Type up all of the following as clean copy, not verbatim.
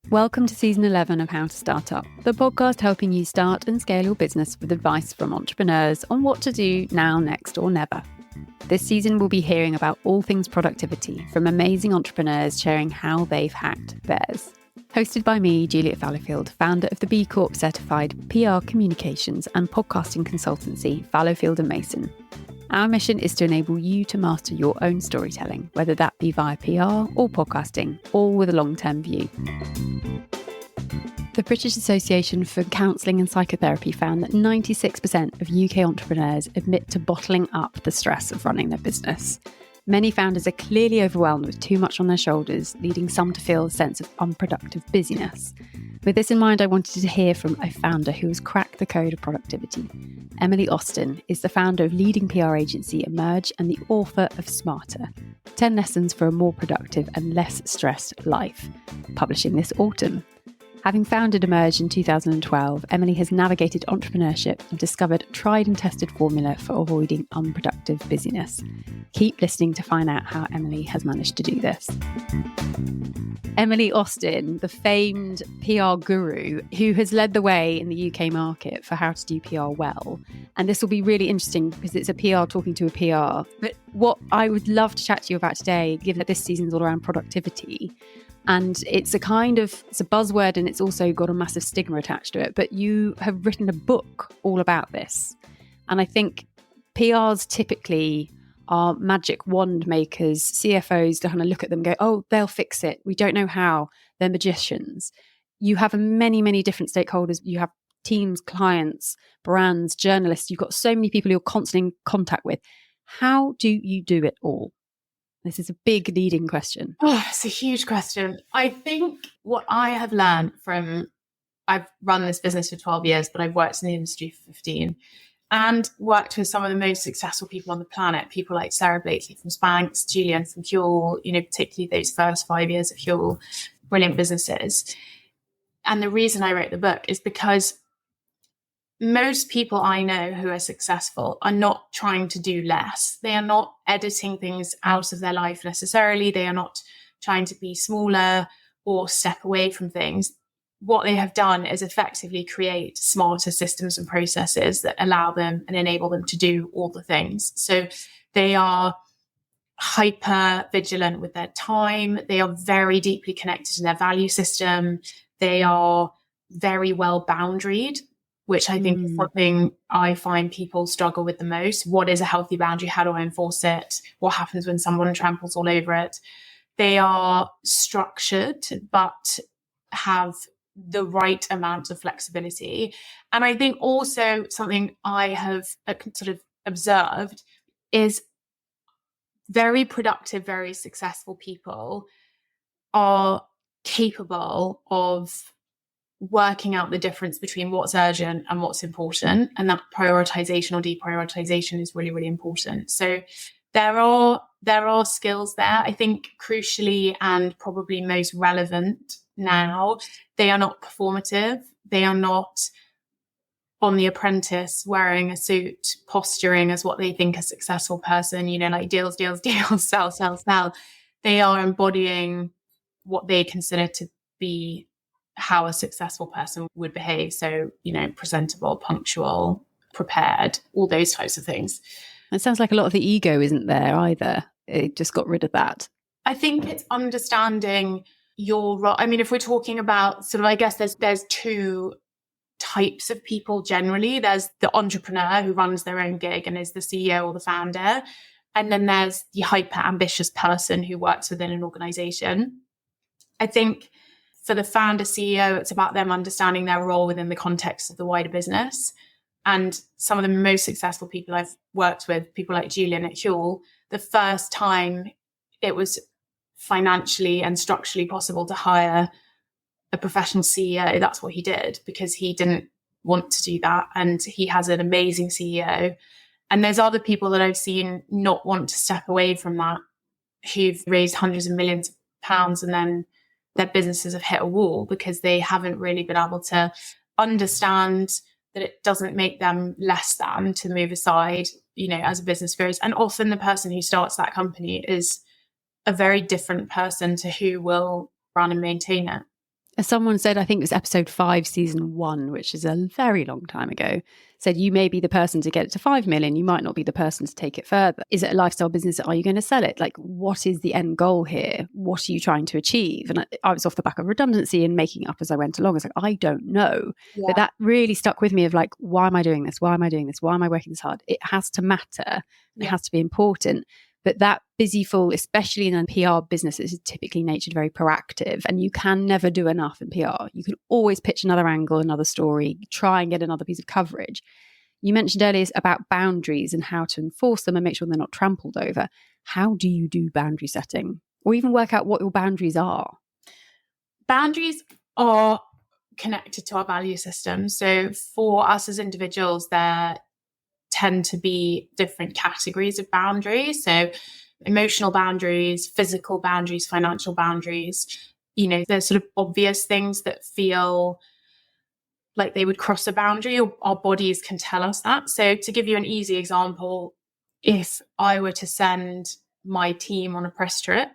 Welcome to season 11 of How to Start Up, the podcast helping you start and scale your business with advice from entrepreneurs on what to do now, next, or never. This season, we'll be hearing about all things productivity from amazing entrepreneurs sharing how they've hacked theirs. Hosted by me, Juliet Fallowfield, founder of the B Corp certified PR communications and podcasting consultancy, Fallowfield & Mason. Our mission is to enable you to master your own storytelling, whether that be via PR or podcasting, all with a long-term view. The British Association for Counselling and Psychotherapy found that 96% of UK entrepreneurs admit to bottling up the stress of running their business. Many founders are clearly overwhelmed with too much on their shoulders, leading some to feel a sense of unproductive busyness. With this in mind, I wanted to hear from a founder who has cracked the code of productivity. Emily Austen is the founder of leading PR agency Emerge and the author of Smarter, 10 Lessons for a More Productive and Less Stressed Life, publishing this autumn. Having founded Emerge in 2012, Emily has navigated entrepreneurship and discovered a tried and tested formula for avoiding unproductive busyness. Keep listening to find out how Emily has managed to do this. Emily Austen, the famed PR guru who has led the way in the UK market for how to do PR well. And this will be really interesting because it's a PR talking to a PR. But what I would love to chat to you about today, given that this season is all around productivity, and it's a buzzword and it's also got a massive stigma attached to it. But you have written a book all about this. And I think PRs typically are magic wand makers, CFOs to kind of look at them and go, oh, they'll fix it. We don't know how. They're magicians. You have many, many different stakeholders. You have teams, clients, brands, journalists. You've got so many people you're constantly in contact with. How do you do it all? This is a big leading question. Oh, it's a huge question. I think what I have learned I've run this business for 12 years, but I've worked in the industry for 15 and worked with some of the most successful people on the planet, people like Sarah Blakely from Spanx, Julian from Huel, particularly those first 5 years of Huel, brilliant businesses. And the reason I wrote the book is because most people I know who are successful are not trying to do less. They are not editing things out of their life necessarily. They are not trying to be smaller or step away from things. What they have done is effectively create smarter systems and processes that allow them and enable them to do all the things. So they are hyper vigilant with their time. They are very deeply connected to their value system. They are very well boundaried, which I think is something I find people struggle with the most. What is a healthy boundary? How do I enforce it? What happens when someone tramples all over it? They are structured, but have the right amount of flexibility. And I think also something I have sort of observed is very productive, very successful people are capable of working out the difference between what's urgent and what's important. And that prioritization or deprioritization is really, really important. So there are skills there. I think crucially and probably most relevant now, they are not performative. They are not on The Apprentice wearing a suit, posturing as what they think a successful person, like deals, deals, deals, sell, sell, sell. They are embodying what they consider to be how a successful person would behave. So, presentable, punctual, prepared, all those types of things. It sounds like a lot of the ego isn't there either. It just got rid of that. I think it's understanding your role. I mean, if we're talking about sort of, I guess there's two types of people generally. There's the entrepreneur who runs their own gig and is the CEO or the founder. And then there's the hyper ambitious person who works within an organization. I think for the founder CEO, it's about them understanding their role within the context of the wider business. And some of the most successful people I've worked with, people like Julian at Huel, the first time it was financially and structurally possible to hire a professional CEO, that's what he did, because he didn't want to do that. And he has an amazing CEO. And there's other people that I've seen not want to step away from that, who've raised hundreds of millions of pounds and then their businesses have hit a wall because they haven't really been able to understand that it doesn't make them less than to move aside, as a business grows. And often the person who starts that company is a very different person to who will run and maintain it. As someone said, I think it was episode 5, season 1, which is a very long time ago, said you may be the person to get it to 5 million. You might not be the person to take it further. Is it a lifestyle business? Are you going to sell it? Like, what is the end goal here? What are you trying to achieve? And I was off the back of redundancy and making it up as I went along. I was like, I don't know. Yeah. But that really stuck with me of like, why am I doing this? Why am I doing this? Why am I working this hard? It has to matter. It has to be important. But that busy fool, especially in a PR business, is typically natured very proactive, and you can never do enough in PR. You can always pitch another angle, another story, try and get another piece of coverage. You mentioned earlier about boundaries and how to enforce them and make sure they're not trampled over. How do you do boundary setting, or even work out what your boundaries are? Boundaries are connected to our value system. So for us as individuals, there tend to be different categories of boundaries. So emotional boundaries, physical boundaries, financial boundaries. You know, there's sort of obvious things that feel like they would cross a boundary, or our bodies can tell us that. So to give you an easy example, if I were to send my team on a press trip,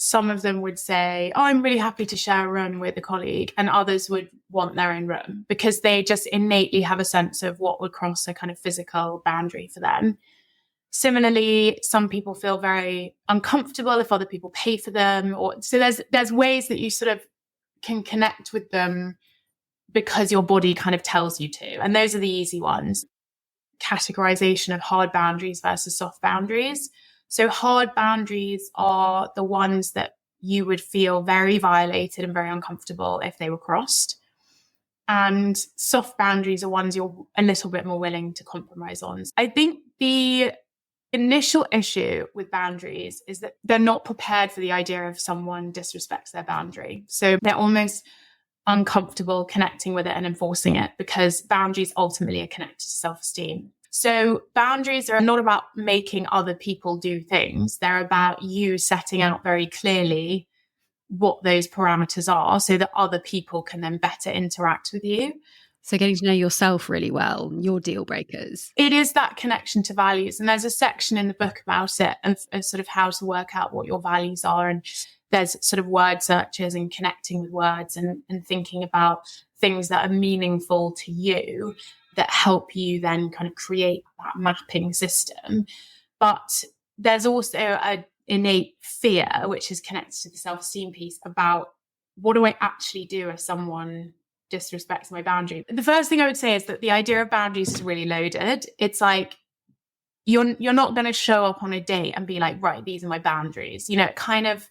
some of them would say, oh, I'm really happy to share a room with a colleague, and others would want their own room because they just innately have a sense of what would cross a kind of physical boundary for them. Similarly, some people feel very uncomfortable if other people pay for them. So there's ways that you sort of can connect with them because your body kind of tells you to. And those are the easy ones. Categorization of hard boundaries versus soft boundaries. So hard boundaries are the ones that you would feel very violated and very uncomfortable if they were crossed. And soft boundaries are ones you're a little bit more willing to compromise on. I think the initial issue with boundaries is that they're not prepared for the idea of someone disrespects their boundary. So they're almost uncomfortable connecting with it and enforcing it, because boundaries ultimately are connected to self-esteem. So boundaries are not about making other people do things. They're about you setting out very clearly what those parameters are so that other people can then better interact with you. So getting to know yourself really well, your deal breakers. It is that connection to values. And there's a section in the book about it and sort of how to work out what your values are. And there's sort of word searches and connecting with words and thinking about things that are meaningful to you that help you then kind of create that mapping system. But there's also an innate fear, which is connected to the self-esteem piece, about what do I actually do if someone disrespects my boundary? The first thing I would say is that the idea of boundaries is really loaded. It's like you're not going to show up on a date and be like, right, these are my boundaries. You know, it kind of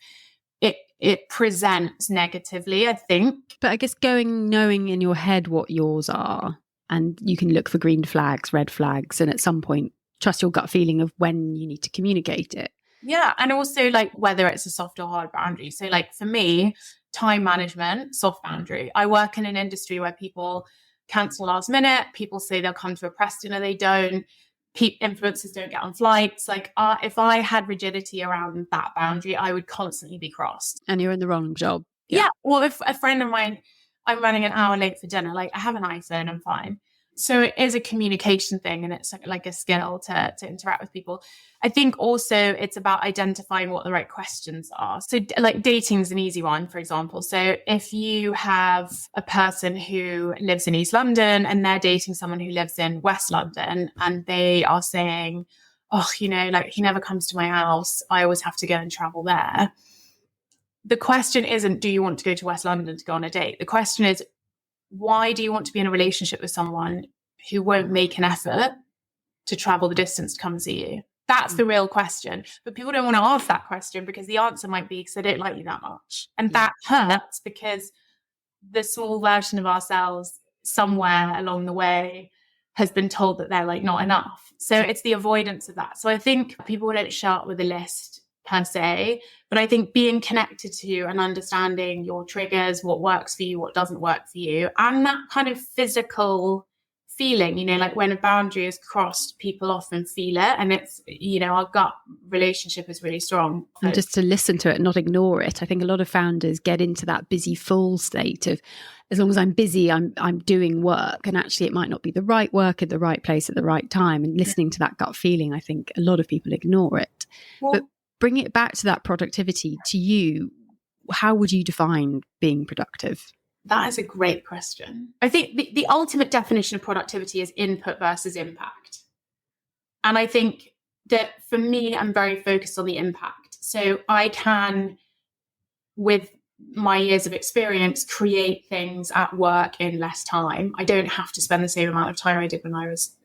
it presents negatively, I think. But I guess knowing in your head what yours are, and you can look for green flags, red flags, and at some point trust your gut feeling of when you need to communicate it. Yeah. And also like whether it's a soft or hard boundary. So like for me, time management, soft boundary. I work in an industry where people cancel last minute. People say they'll come to a press dinner, they don't. Influencers don't get on flights. Like if I had rigidity around that boundary, I would constantly be crossed. And you're in the wrong job. Yeah. Well, if a friend of mine, I'm running an hour late for dinner, like I have an iPhone, I'm fine. So it is a communication thing, and it's like a skill to interact with people. I think also it's about identifying what the right questions are. So like dating is an easy one, for example. So if you have a person who lives in East London and they're dating someone who lives in West London, and they are saying, oh, you know, like he never comes to my house, I always have to go and travel there. The question isn't, do you want to go to West London to go on a date? The question is, why do you want to be in a relationship with someone who won't make an effort to travel the distance to come see you? That's the real question. But people don't want to ask that question because the answer might be because they don't like you that much. And that hurts because the small version of ourselves somewhere along the way has been told that they're like not enough. So it's the avoidance of that. So I think people don't show up with a list per se, but I think being connected to and understanding your triggers, what works for you, what doesn't work for you, and that kind of physical feeling, you know, like when a boundary is crossed, people often feel it, and it's, you know, our gut relationship is really strong. And just to listen to it, not ignore it. I think a lot of founders get into that busy fool state of, as long as I'm busy, I'm doing work, and actually it might not be the right work at the right place at the right time. And listening to that gut feeling, I think a lot of people ignore it. Well, but bring it back to that productivity. To you, How would you define being productive? That is a great question. I think the ultimate definition of productivity is input versus impact. And I think that for me, I'm very focused on the impact. So I can, with my years of experience, create things at work in less time. I don't have to spend the same amount of time I did when I was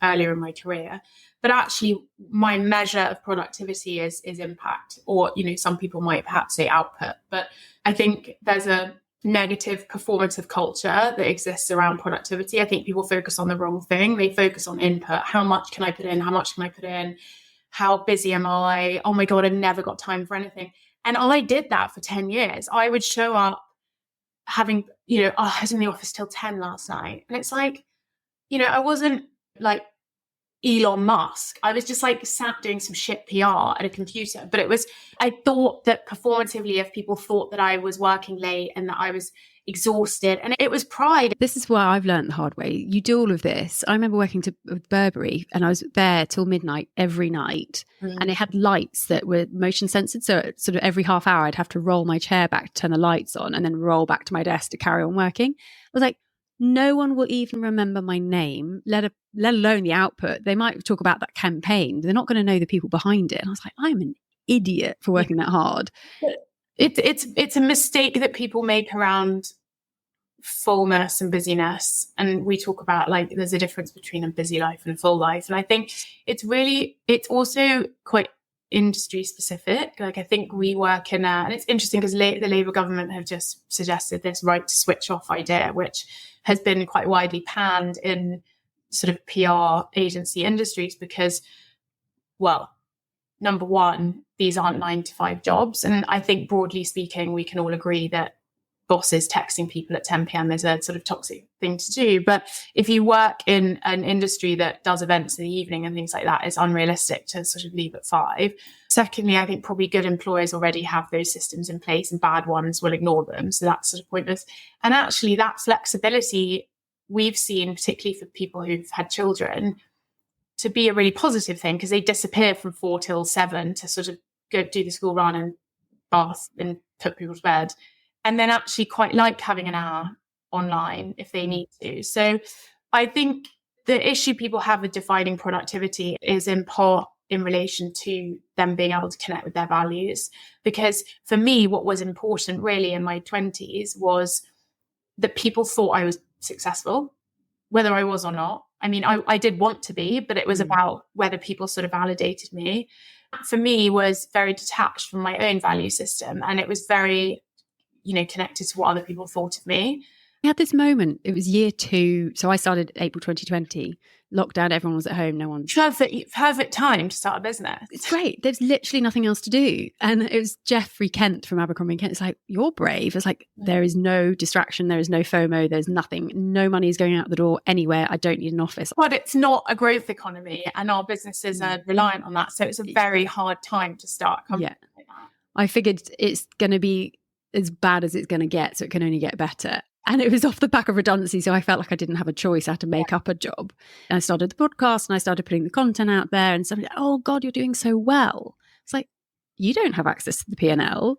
earlier in my career. But actually, my measure of productivity is impact, or, some people might perhaps say output. But I think there's a negative performative culture that exists around productivity. I think people focus on the wrong thing. They focus on input. How much can I put in? How much can I put in? How busy am I? Oh my God, I've never got time for anything. And I did that for 10 years. I would show up having, I was in the office till 10 last night. And it's like, I wasn't like Elon Musk. I was just like sat doing some shit PR at a computer. But I thought that performatively, if people thought that I was working late and that I was exhausted, and it was pride. This is why I've learned the hard way. You do all of this. I remember working with Burberry, and I was there till midnight every night. And it had lights that were motion censored. So sort of every half hour, I'd have to roll my chair back, turn the lights on, and then roll back to my desk to carry on working. I was like, no one will even remember my name, let alone the output. They might talk about that campaign. They're not going to know the people behind it. And I was like, I'm an idiot for working that hard. It's a mistake that people make around fullness and busyness. And we talk about like there's a difference between a busy life and a full life. And I think it's also quite industry specific. Like I think we work in and it's interesting because the Labour government have just suggested this right to switch off idea, which has been quite widely panned in sort of PR agency industries because, well, number one, these aren't 9-to-5 jobs. And I think broadly speaking, we can all agree that bosses texting people at 10 p.m. is a sort of toxic thing to do. But if you work in an industry that does events in the evening and things like that, it's unrealistic to sort of leave at 5. Secondly, I think probably good employers already have those systems in place and bad ones will ignore them. So that's sort of pointless. And actually that flexibility we've seen, particularly for people who've had children, to be a really positive thing because they disappear from 4 till 7 to sort of go do the school run and bath and put people to bed. And then actually quite like having an hour online if they need to. So I think the issue people have with defining productivity is in part in relation to them being able to connect with their values. Because for me, what was important really in my 20s was that people thought I was successful, whether I was or not. I mean, I did want to be, but it was about whether people sort of validated me. For me, was very detached from my own value system. And it was very connected to what other people thought of me. I had this moment, it was year 2. So I started April 2020, lockdown, everyone was at home, no one. Perfect time to start a business. It's great. There's literally nothing else to do. And it was Jeffrey Kent from Abercrombie & Kent. It's like, you're brave. It's like, there is no distraction. There is no FOMO. There's nothing. No money is going out the door anywhere. I don't need an office. But it's not a growth economy and our businesses are reliant on that. So it's a very hard time to start a company like that. I figured it's going to be as bad as it's going to get, so it can only get better. And it was off the back of redundancy, so I felt like I didn't have a choice. I had to make up a job. And I started the podcast and I started putting the content out there and somebody, oh God, you're doing so well. It's like, you don't have access to the P&L.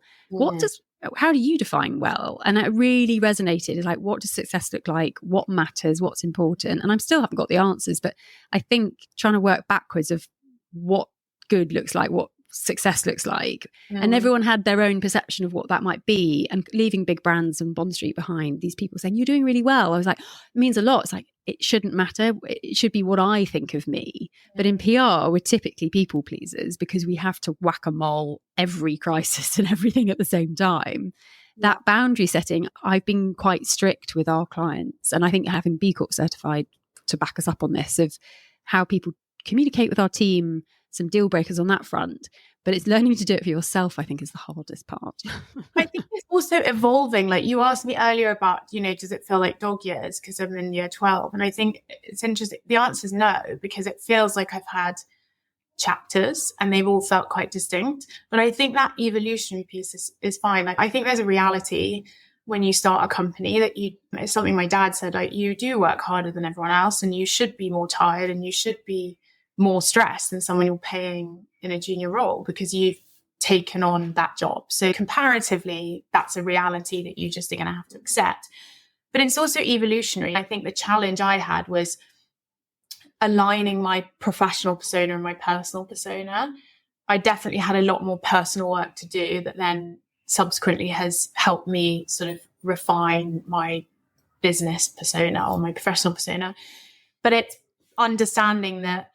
How do you define well? And it really resonated. It's like, what does success look like? What matters? What's important? And I still haven't got the answers, but I think trying to work backwards of what good looks like, what success looks like. And everyone had their own perception of what that might be, and leaving big brands and Bond Street behind, these people saying you're doing really well, I was like, it means a lot. It's like, it shouldn't matter, it should be what I think of me. But in PR we're typically people pleasers because we have to whack-a-mole every crisis and everything at the same time. That boundary setting, I've been quite strict with our clients, and I think having B Corp certified to back us up on this, of how people communicate with our team, some deal breakers on that front. But it's learning to do it for yourself, I think, is the hardest part. I think it's also evolving. Like you asked me earlier about, does it feel like dog years because I'm in year 12? And I think it's interesting. The answer is no, because it feels like I've had chapters and they've all felt quite distinct. But I think that evolutionary piece is fine. Like I think there's a reality when you start a company that it's something my dad said, like you do work harder than everyone else and you should be more tired and you should be more stressed than someone you're paying in a junior role because you've taken on that job. So comparatively, that's a reality that you just are going to have to accept. But it's also evolutionary. I think the challenge I had was aligning my professional persona and my personal persona. I definitely had a lot more personal work to do that then subsequently has helped me sort of refine my business persona or my professional persona. But it's understanding that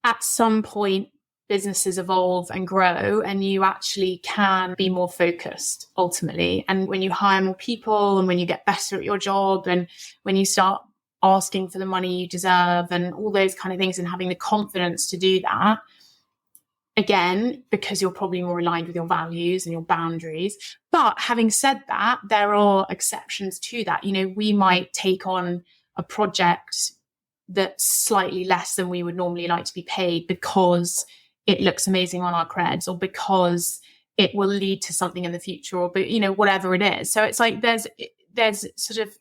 at some point businesses evolve and grow, and you actually can be more focused ultimately. And when you hire more people, and when you get better at your job, and when you start asking for the money you deserve and all those kind of things, and having the confidence to do that, again, because you're probably more aligned with your values and your boundaries. But having said that, there are exceptions to that. You know, we might take on a project that's slightly less than we would normally like to be paid because it looks amazing on our creds, or because it will lead to something in the future, or, you know, whatever it is. So it's like there's sort of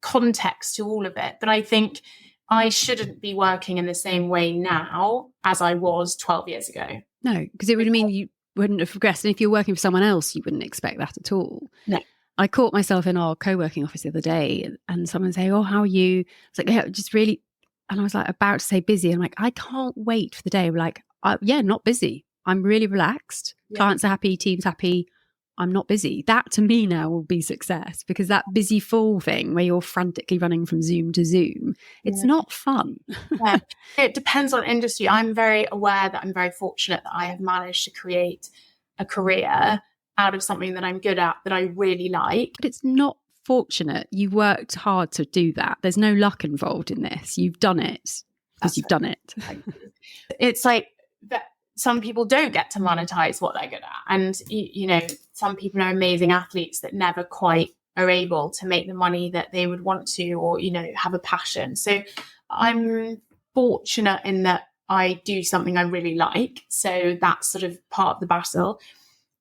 context to all of it. But I think I shouldn't be working in the same way now as I was 12 years ago. No, because it would mean you wouldn't have progressed. And if you're working for someone else, you wouldn't expect that at all. No. I caught myself in our co-working office the other day, and someone say, "Oh, how are you?" It's like, "Yeah, just really," and I was like about to say busy. I'm like, I can't wait for the day. I'm like, yeah, not busy. I'm really relaxed. Yeah. Clients are happy, team's happy. I'm not busy. That to me now will be success, because that busy full thing where you're frantically running from Zoom to Zoom, it's not fun. Yeah. It depends on industry. I'm very aware that I'm very fortunate that I have managed to create a career out of something that I'm good at, that I really like. But it's not fortunate. You worked hard to do that. There's no luck involved in this. You've done it because you've done it. It's like that. Some people don't get to monetize what they're good at. And, you know, some people are amazing athletes that never quite are able to make the money that they would want to, or, you know, have a passion. So I'm fortunate in that I do something I really like. So that's sort of part of the battle.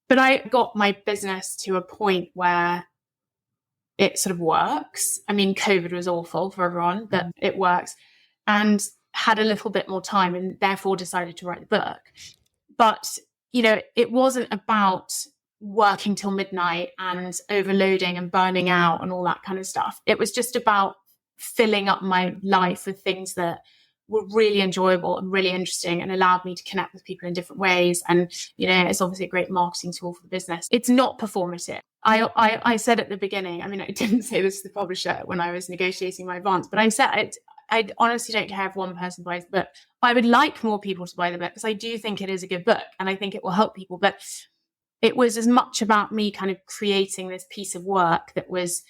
But I got my business to a point where it sort of works. I mean, COVID was awful for everyone, but it works. And had a little bit more time, and therefore decided to write the book. But, you know, it wasn't about working till midnight and overloading and burning out and all that kind of stuff. It was just about filling up my life with things that were really enjoyable and really interesting, and allowed me to connect with people in different ways. And, you know, it's obviously a great marketing tool for the business. It's not performative. I said at the beginning, I mean, I didn't say this to the publisher when I was negotiating my advance, but I said it. I honestly don't care if one person buys the book. I would like more people to buy the book, because I do think it is a good book and I think it will help people. But it was as much about me kind of creating this piece of work that was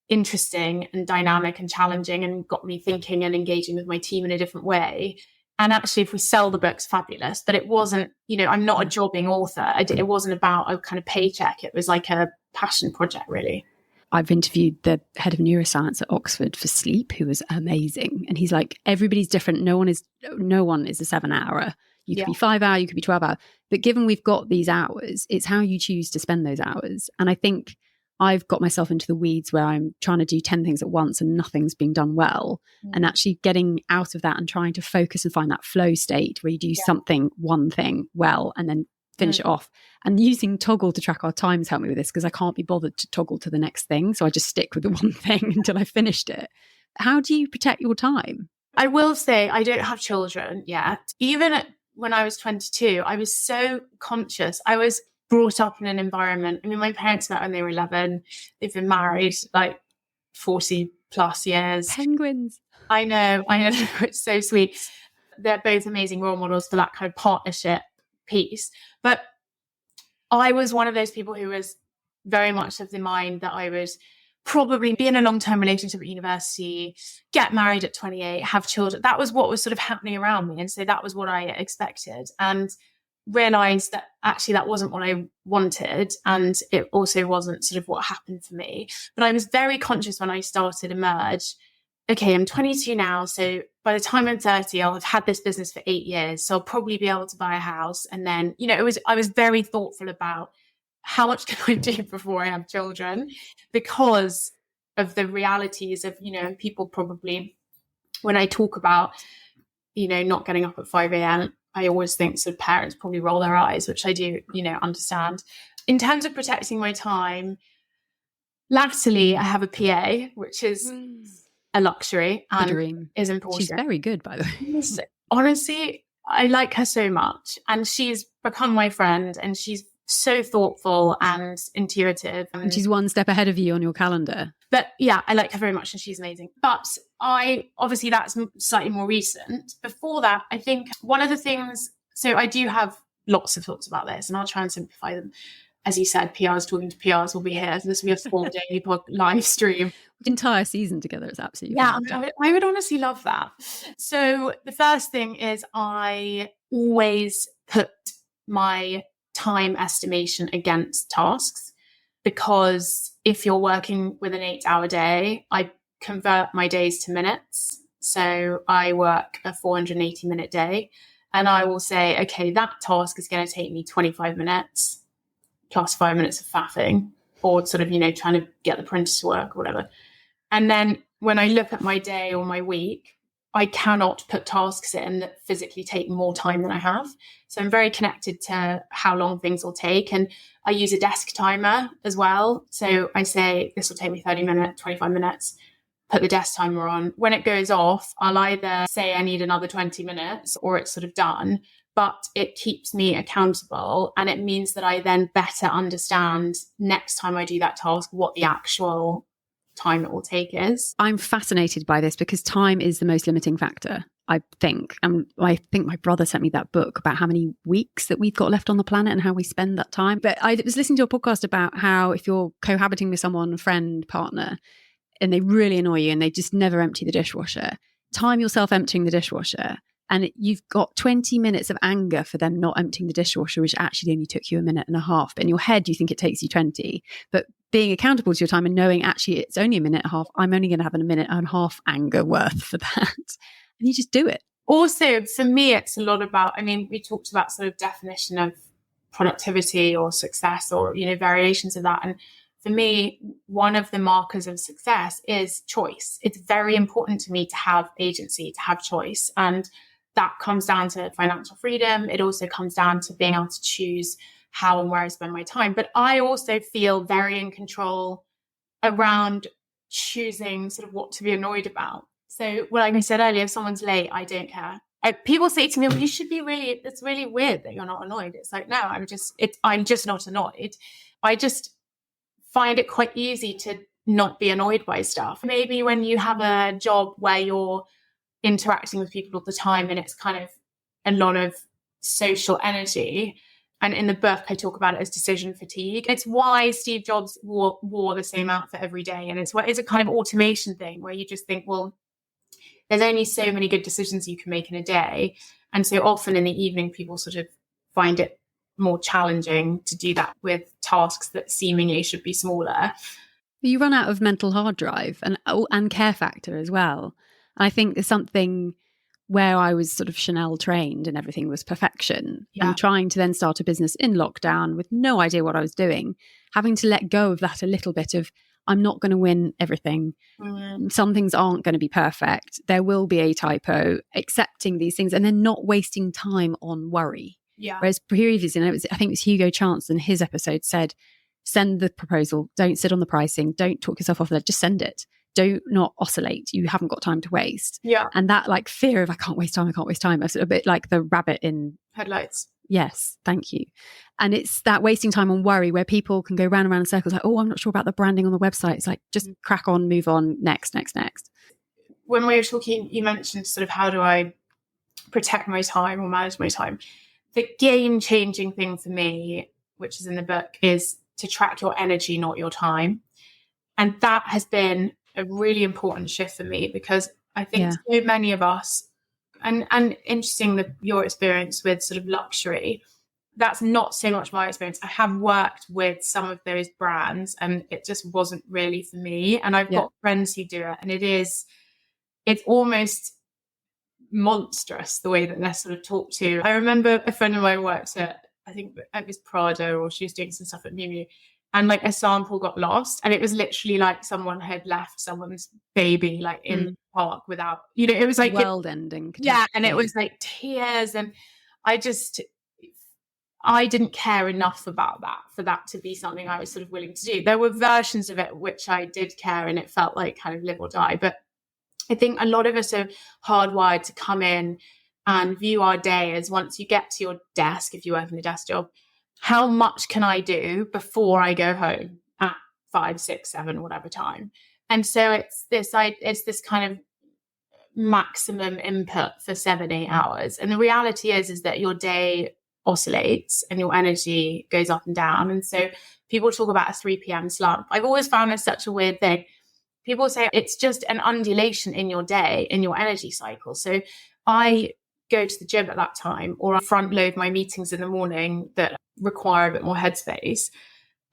interesting and dynamic and challenging, and got me thinking and engaging with my team in a different way. And actually, if we sell the book's fabulous. But it wasn't, you know, I'm not a jobbing author. It wasn't about a kind of paycheck. It was like a passion project, really. I've interviewed the head of neuroscience at Oxford for sleep, who was amazing. And he's like, everybody's different. No one is a 7-hour. You could be 5 hour, you could be 12 hour. But given we've got these hours, it's how you choose to spend those hours. And I think I've got myself into the weeds where I'm trying to do 10 things at once and nothing's being done well. And actually getting out of that and trying to focus and find that flow state where you do one thing well, and then finish it off. And using Toggle to track our times helped me with this, because I can't be bothered to toggle to the next thing. So I just stick with the one thing until I finished it. How do you protect your time? I will say I don't have children yet. Even when I was 22, I was so conscious. I was brought up in an environment. I mean, my parents met when they were 11. They've been married like 40 plus years. Penguins. I know. It's so sweet. They're both amazing role models for that kind of partnership piece. But I was one of those people who was very much of the mind that I would probably be in a long-term relationship at university, get married at 28, have children. That was what was sort of happening around me. And so that was what I expected, and realized that actually that wasn't what I wanted. And it also wasn't sort of what happened for me. But I was very conscious when I started Emerge. Okay, I'm 22 now. So by the time I'm 30, I'll have had this business for 8 years. So I'll probably be able to buy a house. And then, you know, I was very thoughtful about how much can I do before I have children, because of the realities of, you know, people probably, when I talk about, you know, not getting up at 5 a.m., I always think sort of parents probably roll their eyes, which I do, understand. In terms of protecting my time, latterly I have a PA, which is a luxury and a dream. Is important. She's very good, by the way. Honestly, I like her so much, and she's become my friend, and she's so thoughtful and intuitive. And she's one step ahead of you on your calendar. But yeah, I like her very much and she's amazing. But obviously that's slightly more recent. Before that, I think one of the things, so I do have lots of thoughts about this and I'll try and simplify them. As you said, PRs talking to PRs will be here. So this will be a 4-day live stream. Entire season together is absolutely I would honestly love that. So the first thing is I always put my time estimation against tasks, because if you're working with an 8-hour day, I convert my days to minutes. So I work a 480-minute day and I will say, okay, that task is going to take me 25 minutes plus 5 minutes of faffing or sort of, trying to get the printer to work or whatever. And then when I look at my day or my week, I cannot put tasks in that physically take more time than I have. So I'm very connected to how long things will take. And I use a desk timer as well. So I say, this will take me 30 minutes, 25 minutes, put the desk timer on. When it goes off, I'll either say I need another 20 minutes or it's sort of done, but it keeps me accountable. And it means that I then better understand next time I do that task, what the actual time it will take is. I'm fascinated by this because time is the most limiting factor, I think. I think my brother sent me that book about how many weeks that we've got left on the planet and how we spend that time. But I was listening to a podcast about how if you're cohabiting with someone, friend, partner, and they really annoy you and they just never empty the dishwasher, time yourself emptying the dishwasher. And you've got 20 minutes of anger for them not emptying the dishwasher, which actually only took you a minute and a half. But in your head, you think it takes you 20. But being accountable to your time and knowing actually it's only a minute and a half, I'm only going to have a minute and a half anger worth for that. And you just do it. Also, for me, it's a lot about, we talked about sort of definition of productivity or success or, variations of that. And for me, one of the markers of success is choice. It's very important to me to have agency, to have choice. And that comes down to financial freedom. It also comes down to being able to choose how and where I spend my time. But I also feel very in control around choosing sort of what to be annoyed about. So, like I said earlier, if someone's late, I don't care. People say to me, well, you should be it's really weird that you're not annoyed. It's like, no, I'm just not annoyed. I just find it quite easy to not be annoyed by stuff. Maybe when you have a job where you're interacting with people all the time and it's kind of a lot of social energy. And in the book, I talk about it as decision fatigue. It's why Steve Jobs wore the same outfit every day. And it's a kind of automation thing where you just think, well, there's only so many good decisions you can make in a day. And so often in the evening, people sort of find it more challenging to do that with tasks that seemingly should be smaller. You run out of mental hard drive and care factor as well. I think there's something where I was sort of Chanel trained and everything was perfection, and trying to then start a business in lockdown with no idea what I was doing, having to let go of that a little bit of, I'm not going to win everything. Some things aren't going to be perfect. There will be a typo, accepting these things and then not wasting time on worry. Yeah. Whereas previously, I think it was Hugo Chance in his episode said, send the proposal, don't sit on the pricing, don't talk yourself off of that, just send it. Do not oscillate. You haven't got time to waste. Yeah. And that like fear of I can't waste time. It's a bit like the rabbit in headlights. Yes, thank you. And it's that wasting time on worry where people can go round and round in circles like, oh, I'm not sure about the branding on the website. It's like, just crack on, move on, next. When we were talking, you mentioned sort of how do I protect my time or manage my time? The game-changing thing for me, which is in the book, is to track your energy, not your time. And that has been a really important shift for me because I think so many of us, and interesting that your experience with sort of luxury, that's not so much my experience. I have worked with some of those brands and it just wasn't really for me. And I've got friends who do it, and it's almost monstrous the way that they're sort of talked to. I remember a friend of mine worked at, I think it was Prado, or she was doing some stuff at Miu Miu, and like a sample got lost, and it was literally like someone had left someone's baby like in the park without, it was like world ending. Yeah, and it was like tears, and I didn't care enough about that for that to be something I was sort of willing to do. There were versions of it which I did care, and it felt like kind of live or die. But I think a lot of us are hardwired to come in and view our day as, once you get to your desk, if you work in a desk job, how much can I do before I go home at 5, 6, 7, whatever time? And so it's this kind of maximum input for 7, 8 hours. And the reality is that your day oscillates and your energy goes up and down. And so people talk about a 3 p.m. slump. I've always found this such a weird thing. People say it's just an undulation in your day, in your energy cycle. So I go to the gym at that time, or I front load my meetings in the morning that require a bit more headspace.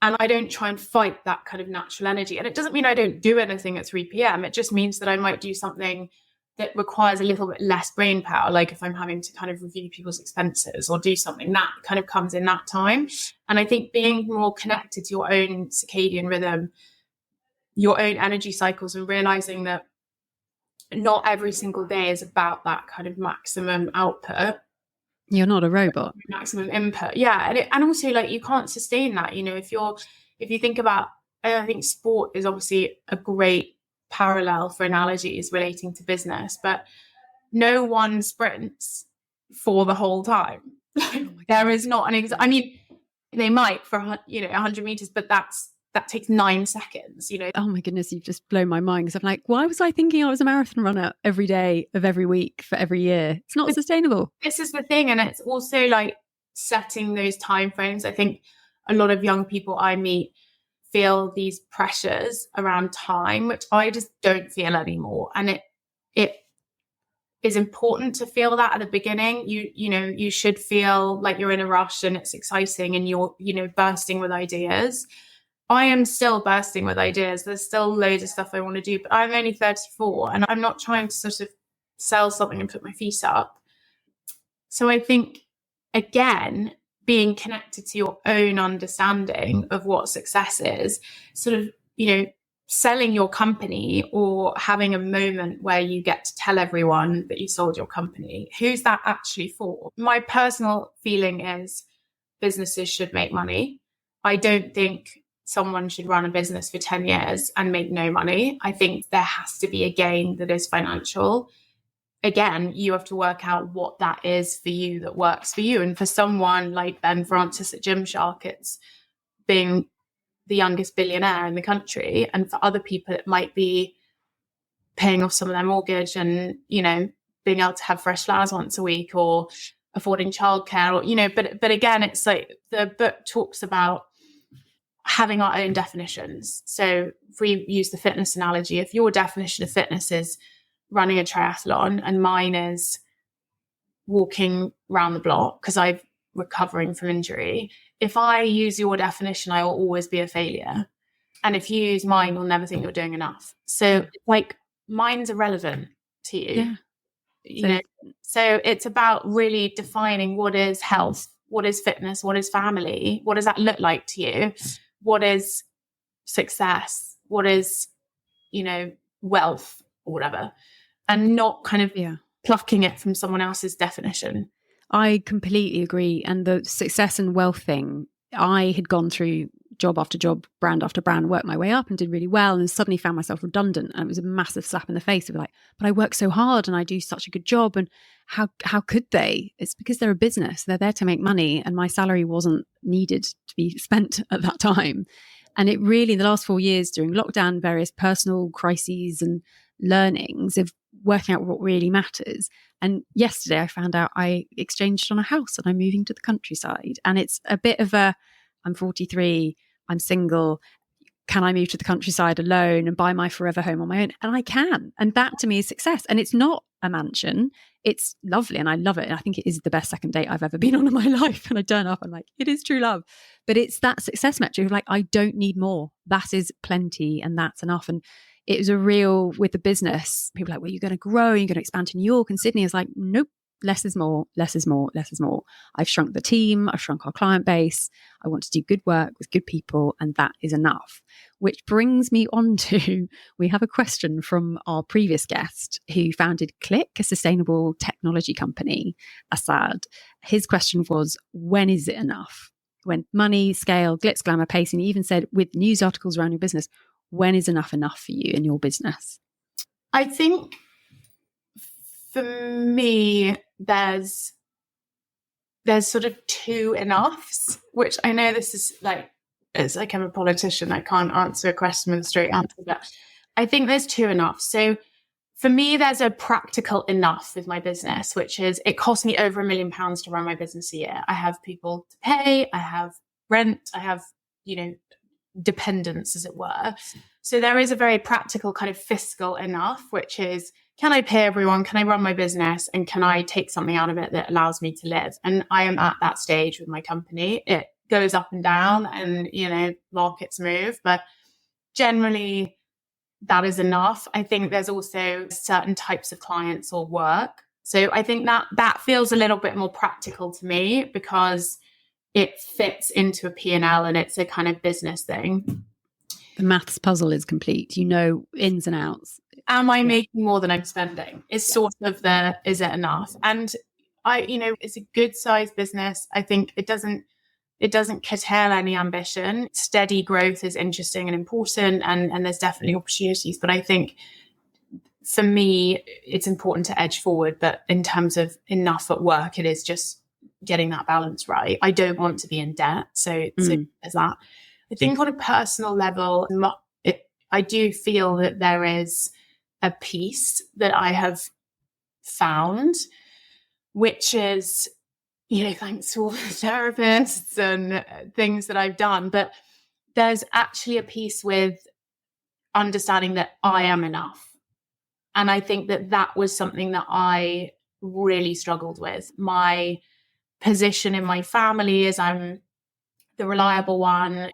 And I don't try and fight that kind of natural energy. And it doesn't mean I don't do anything at 3 p.m. It just means that I might do something that requires a little bit less brain power. Like if I'm having to kind of review people's expenses or do something, that kind of comes in that time. And I think being more connected to your own circadian rhythm, your own energy cycles, and realizing that not every single day is about that kind of maximum output. You're not a robot. Maximum input. Yeah. And also, like, you can't sustain that. You know, if you think about, I think sport is obviously a great parallel for analogies relating to business, but no one sprints for the whole time. There is not an I mean, they might for 100 meters, but that takes 9 seconds, you know. Oh my goodness, you've just blown my mind, because I'm like, why was I thinking I was a marathon runner every day of every week for every year? It's not sustainable. This is the thing. And it's also like setting those time frames. I think a lot of young people I meet feel these pressures around time, which I just don't feel anymore. And it is important to feel that at the beginning. You should feel like you're in a rush and it's exciting and you're, bursting with ideas. I am still bursting with ideas. There's still loads of stuff I want to do, but I'm only 34 and I'm not trying to sort of sell something and put my feet up. So I think, again, being connected to your own understanding of what success is, sort of, selling your company or having a moment where you get to tell everyone that you sold your company. Who's that actually for? My personal feeling is businesses should make money. I don't think someone should run a business for 10 years and make no money. I think there has to be a gain that is financial. Again, you have to work out what that is for you that works for you. And for someone like Ben Francis at Gymshark, it's being the youngest billionaire in the country. And for other people, it might be paying off some of their mortgage and, being able to have fresh flowers once a week, or affording childcare, or, but again, it's like the book talks about having our own definitions. So if we use the fitness analogy, if your definition of fitness is running a triathlon and mine is walking around the block because I'm recovering from injury, if I use your definition, I will always be a failure. And if you use mine, you'll never think you're doing enough. So like, mine's irrelevant to you. Yeah. So it's about really defining what is health, what is fitness, what is family, what does that look like to you? What is success? What is, wealth or whatever, and not kind of plucking it from someone else's definition. I completely agree. And the success and wealth thing, I had gone through job after job, brand after brand, worked my way up and did really well, and suddenly found myself redundant. And it was a massive slap in the face of like, but I work so hard and I do such a good job. And how could they? It's because they're a business. They're there to make money. And my salary wasn't needed to be spent at that time. And it really, in the last 4 years during lockdown, various personal crises and learnings of working out what really matters. And yesterday I found out I exchanged on a house and I'm moving to the countryside. And it's a bit of I'm 43, I'm single. Can I move to the countryside alone and buy my forever home on my own? And I can. And that to me is success. And it's not a mansion. It's lovely and I love it. And I think it is the best second date I've ever been on in my life. And I turn up and like, it is true love. But it's that success metric of like, I don't need more. That is plenty and that's enough. And it was a real, with the business, people are like, well, you're going to grow, you're going to expand to New York and Sydney. I was like, nope, less is more, less is more, less is more. I've shrunk the team, I've shrunk our client base. I want to do good work with good people, and that is enough. Which brings me on to, we have a question from our previous guest who founded Click, a sustainable technology company, Assad. His question was, when is it enough? When money, scale, glitz, glamour, pacing, you even said with news articles around your business, when is enough for you in your business? I think for me, there's sort of two enoughs, which I know this is like, it's like I'm a politician. I can't answer a question with a straight answer, but I think there's two enoughs. So for me, there's a practical enough with my business, which is it costs me over £1 million to run my business a year. I have people to pay, I have rent, I have, dependents, as it were. So there is a very practical kind of fiscal enough, which is, can I pay everyone? Can I run my business? And can I take something out of it that allows me to live? And I am at that stage with my company. It goes up and down and, markets move, but generally that is enough. I think there's also certain types of clients or work. So I think that feels a little bit more practical to me because it fits into a P&L and it's a kind of business thing. The maths puzzle is complete. Ins and outs. Am I making more than I'm spending? Is sort of is it enough? And it's a good sized business. I think it doesn't curtail any ambition. Steady growth is interesting and important, and there's definitely opportunities. But I think for me, it's important to edge forward. But in terms of enough at work, it is just getting that balance right. I don't want to be in debt. So there's that. I think on a personal level, I do feel that there is a piece that I have found, which is, thanks to all the therapists and things that I've done, but there's actually a piece with understanding that I am enough. And I think that was something that I really struggled with. My position in my family is I'm the reliable one,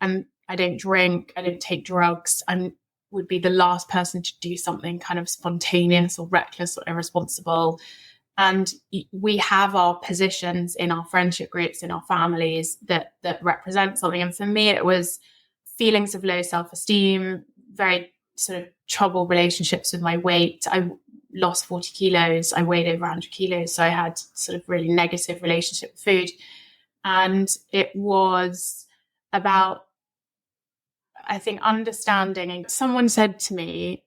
and I don't drink, I don't take drugs, I would be the last person to do something kind of spontaneous or reckless or irresponsible. And we have our positions in our friendship groups, in our families that represent something. And for me, it was feelings of low self-esteem, very sort of troubled relationships with my weight. I lost 40 kilos. I weighed over 100 kilos. So I had sort of really negative relationship with food. And it was about, I think, understanding. Someone said to me,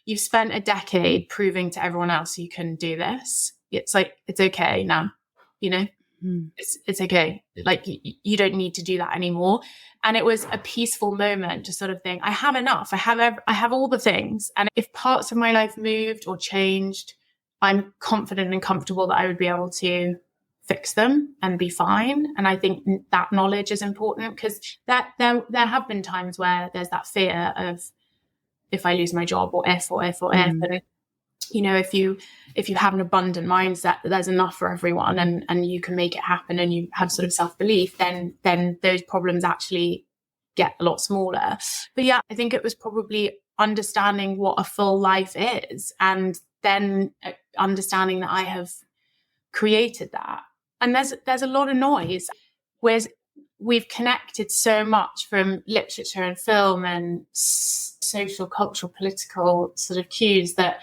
you've spent a decade proving to everyone else you can do this. It's like, it's okay now, it's okay. Like, you don't need to do that anymore. And it was a peaceful moment to sort of think, I have enough. I have all the things. And if parts of my life moved or changed, I'm confident and comfortable that I would be able to fix them and be fine. And I think that knowledge is important because there have been times where there's that fear of, if I lose my job or if. And, if you have an abundant mindset that there's enough for everyone and you can make it happen and you have sort of self-belief, then those problems actually get a lot smaller. But yeah, I think it was probably understanding what a full life is and then understanding that I have created that. And there's a lot of noise, whereas we've connected so much from literature and film and social, cultural, political sort of cues that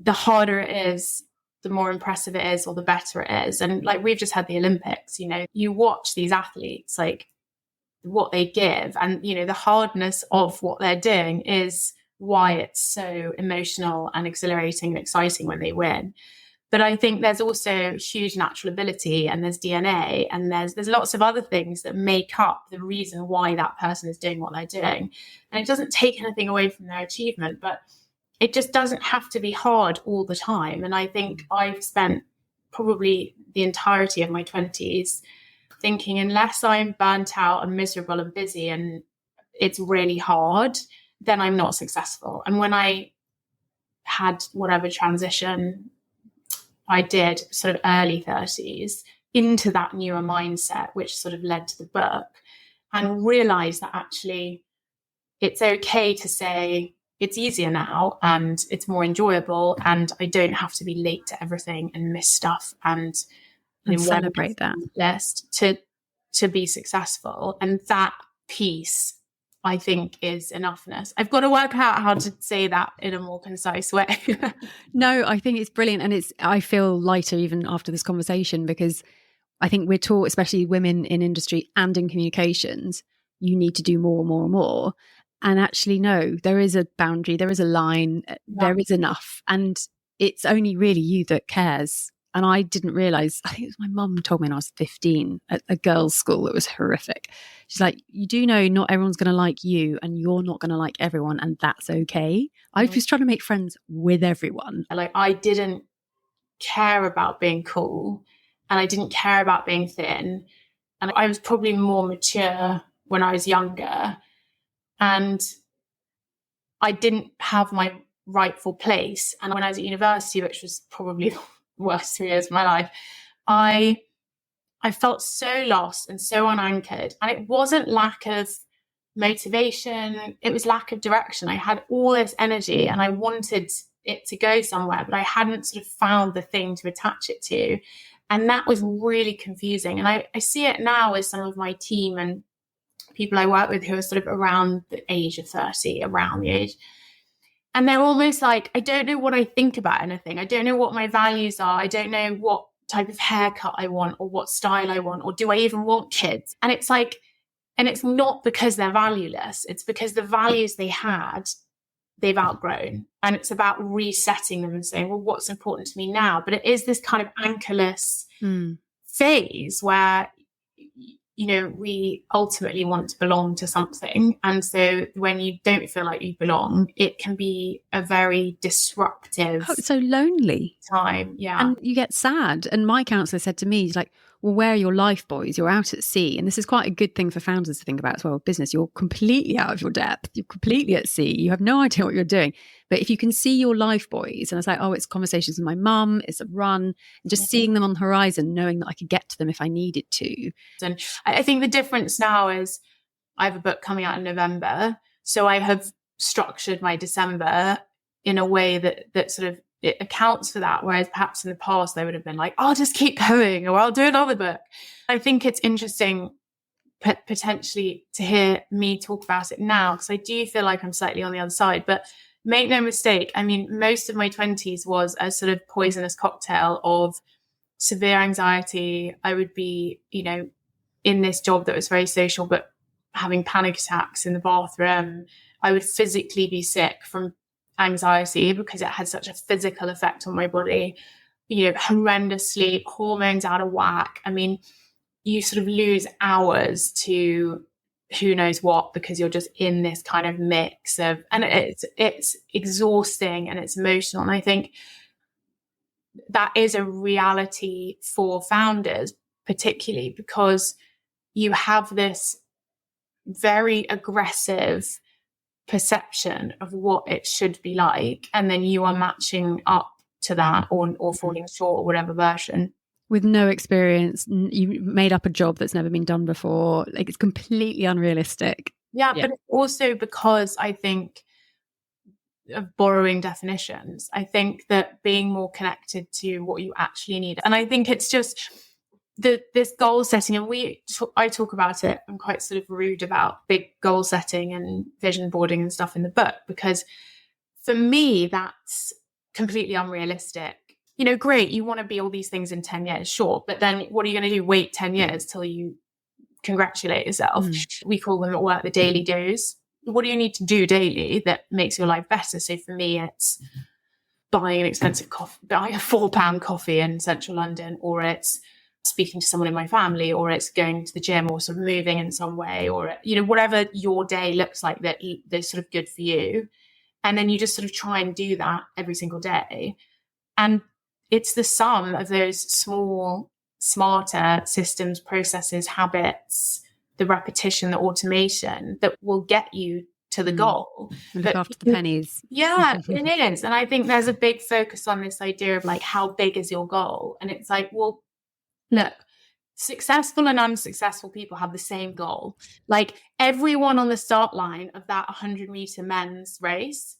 the harder it is, the more impressive it is, or the better it is. And like, we've just had the Olympics, you watch these athletes, like what they give, and, the hardness of what they're doing is why it's so emotional and exhilarating and exciting when they win. But I think there's also huge natural ability, and there's DNA, and there's lots of other things that make up the reason why that person is doing what they're doing. And it doesn't take anything away from their achievement, but it just doesn't have to be hard all the time. And I think I've spent probably the entirety of my 20s thinking, unless I'm burnt out and miserable and busy and it's really hard, then I'm not successful. And when I had whatever transition I did, sort of early 30s, into that newer mindset, which sort of led to the book, and realized that actually it's okay to say, it's easier now and it's more enjoyable, and I don't have to be late to everything and miss stuff and celebrate that list to be successful. And that piece, I think, is enoughness. I've got to work out how to say that in a more concise way. No, I think it's brilliant. And I feel lighter even after this conversation, because I think we're taught, especially women in industry and in communications, you need to do more and more and more. And actually, no, there is a boundary, there is a line, there is enough. And it's only really you that cares. And I didn't realize, I think it was my mum told me when I was 15 at a girls' school that was horrific. She's like, you do know not everyone's going to like you and you're not going to like everyone, and that's okay. I was trying to make friends with everyone. Like, I didn't care about being cool and I didn't care about being thin. And I was probably more mature when I was younger. And I didn't have my rightful place. And when I was at university, which was probably the worst 3 years of my life, I felt so lost and so unanchored. And it wasn't lack of motivation, it was lack of direction. I had all this energy and I wanted it to go somewhere, but I hadn't sort of found the thing to attach it to. And that was really confusing. And I see it now with some of my team and people I work with who are sort of around the age of 30, around the age. And they're almost like, I don't know what I think about anything. I don't know what my values are. I don't know what type of haircut I want or what style I want, or do I even want kids? And it's like, and it's not because they're valueless. It's because the values they had, they've outgrown. And it's about resetting them and saying, well, what's important to me now? But it is this kind of anchorless phase where, you know, we ultimately want to belong to something. And so when you don't feel like you belong, it can be a very disruptive. Oh, it's so lonely time. Yeah. And you get sad. And my counsellor said to me, he's like, well, where are your life buoys? You're out at sea. And this is quite a good thing for founders to think about as well. Business, you're completely out of your depth. You're completely at sea. You have no idea what you're doing. But if you can see your life buoys, and I was like, oh, it's conversations with my mum, it's a run, and just seeing them on the horizon, knowing that I could get to them if I needed to. And I think the difference now is I have a book coming out in November. So I have structured my December in a way that sort of it accounts for that. Whereas perhaps in the past, they would have been like, I'll just keep going, or I'll do another book. I think it's interesting potentially to hear me talk about it now, because I do feel like I'm slightly on the other side. But make no mistake, I mean, most of my 20s was a sort of poisonous cocktail of severe anxiety. I would be, you know, in this job that was very social, but having panic attacks in the bathroom. I would physically be sick from anxiety because it had such a physical effect on my body. You know, horrendous sleep, hormones out of whack. I mean, you sort of lose hours to who knows what because you're just in this kind of mix of, and it's exhausting and it's emotional. And I think that is a reality for founders, particularly because you have this very aggressive perception of what it should be like, and then you are matching up to that or falling short or whatever version. With no experience, you made up a job that's never been done before. Like, it's completely unrealistic. Yeah, but also because I think of borrowing definitions. I think that being more connected to what you actually need. And I think it's just this goal setting, and I talk about it. I'm quite sort of rude about big goal setting and vision boarding and stuff in the book, because for me, that's completely unrealistic. You know, great, you want to be all these things in 10 years, sure. But then what are you going to do? Wait 10 years till you congratulate yourself. We call them at work the daily do's. What do you need to do daily that makes your life better? So for me, it's buying an expensive coffee, buying a £4 coffee in central London, or it's speaking to someone in my family, or it's going to the gym, or sort of moving in some way, or, you know, whatever your day looks like that's sort of good for you. And then you just sort of try and do that every single day. And it's the sum of those small, smarter systems, processes, habits, the repetition, the automation that will get you to the goal. Look after the pennies. Yeah, it is. And I think there's a big focus on this idea of like, how big is your goal? And it's like, well, look, successful and unsuccessful people have the same goal. Like, everyone on the start line of that 100-meter men's race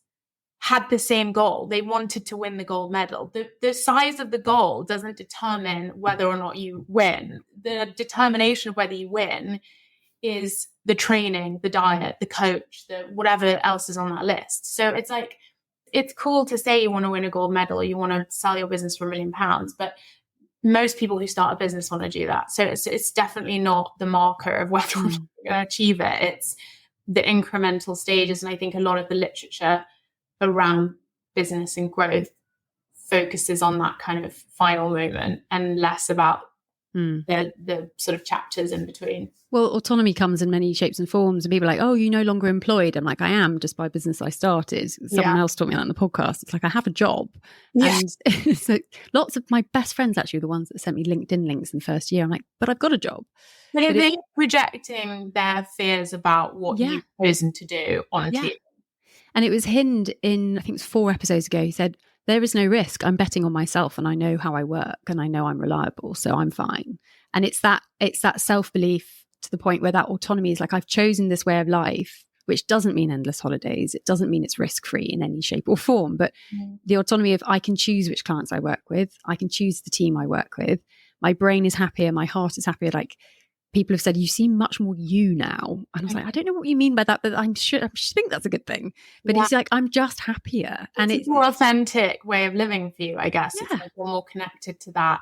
had the same goal. They wanted to win the gold medal. The size of the goal doesn't determine whether or not you win. The determination of whether you win is the training, the diet, the coach, the whatever else is on that list. So it's like, it's cool to say you want to win a gold medal, you want to sell your business for £1 million, but most people who start a business want to do that. So it's definitely not the marker of whether you're going to achieve it. It's the incremental stages. And I think a lot of the literature around business and growth focuses on that kind of final moment and less about the sort of chapters in between. Well, autonomy comes in many shapes and forms, and people are like, oh, you're no longer employed. I'm like, I am, just by business I started. Someone else taught me that in the podcast. It's like, I have a job. Yeah. And so lots of my best friends actually were the ones that sent me LinkedIn links in the first year. I'm like, but I've got a job. But if they're projecting their fears about what you've chosen to do onto you. And it was Hind in, I think it was 4 episodes ago, he said, there is no risk. I'm betting on myself and I know how I work and I know I'm reliable, so I'm fine. And it's that self-belief to the point where that autonomy is like, I've chosen this way of life, which doesn't mean endless holidays. It doesn't mean it's risk-free in any shape or form, but the autonomy of I can choose which clients I work with. I can choose the team I work with. My brain is happier. My heart is happier. Like, people have said, you seem much more you now. And I was like, I don't know what you mean by that, but I think that's a good thing. But he's like, I'm just happier. And it's a more authentic way of living for you, I guess. It's like you're more connected to that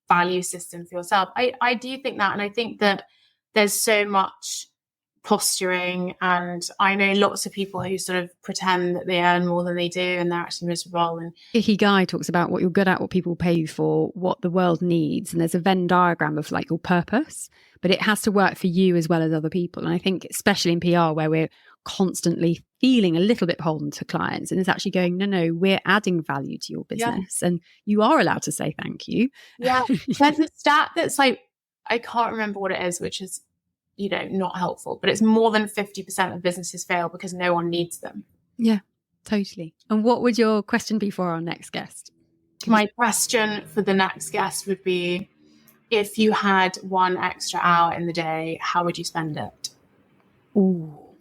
value system for yourself. I do think that. And I think that there's so much posturing. And I know lots of people who sort of pretend that they earn more than they do and they're actually miserable. And Ikigai talks about what you're good at, what people pay you for, what the world needs. And there's a Venn diagram of like your purpose, but it has to work for you as well as other people. And I think especially in PR, where we're constantly feeling a little bit beholden to clients, and it's actually going, no, we're adding value to your business and you are allowed to say thank you. Yeah. There's a stat that's like, I can't remember what it is, which is, not helpful, but it's more than 50% of businesses fail because no one needs them. Yeah, totally. And what would your question be for our next guest? My question for the next guest would be, if you had 1 extra hour in the day, how would you spend it? Oh,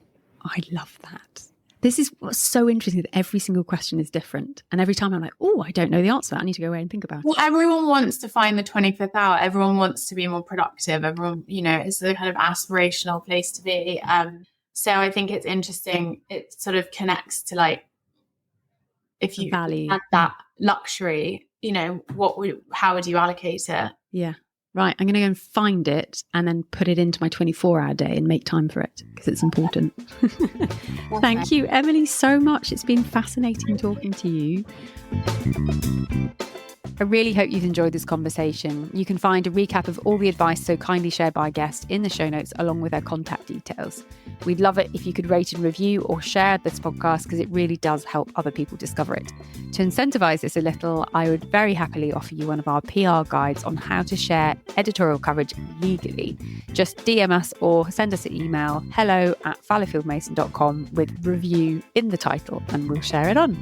I love that. This is what's so interesting, that every single question is different. And every time I'm like, oh, I don't know the answer. I need to go away and think about it. Well, everyone wants to find the 25th hour. Everyone wants to be more productive. Everyone, it's a kind of aspirational place to be. So I think it's interesting. It sort of connects to like, if you had that luxury, how would you allocate it? Yeah. Right, I'm going to go and find it and then put it into my 24-hour day and make time for it because it's important. Thank you, Emily, so much. It's been fascinating talking to you. I really hope you've enjoyed this conversation. You can find a recap of all the advice so kindly shared by our guest in the show notes, along with their contact details. We'd love it if you could rate and review or share this podcast, because it really does help other people discover it. To incentivize this a little, I would very happily offer you one of our PR guides on how to share editorial coverage legally. Just DM us or send us an email, hello@fallowfieldmason.com, with review in the title, and we'll share it on.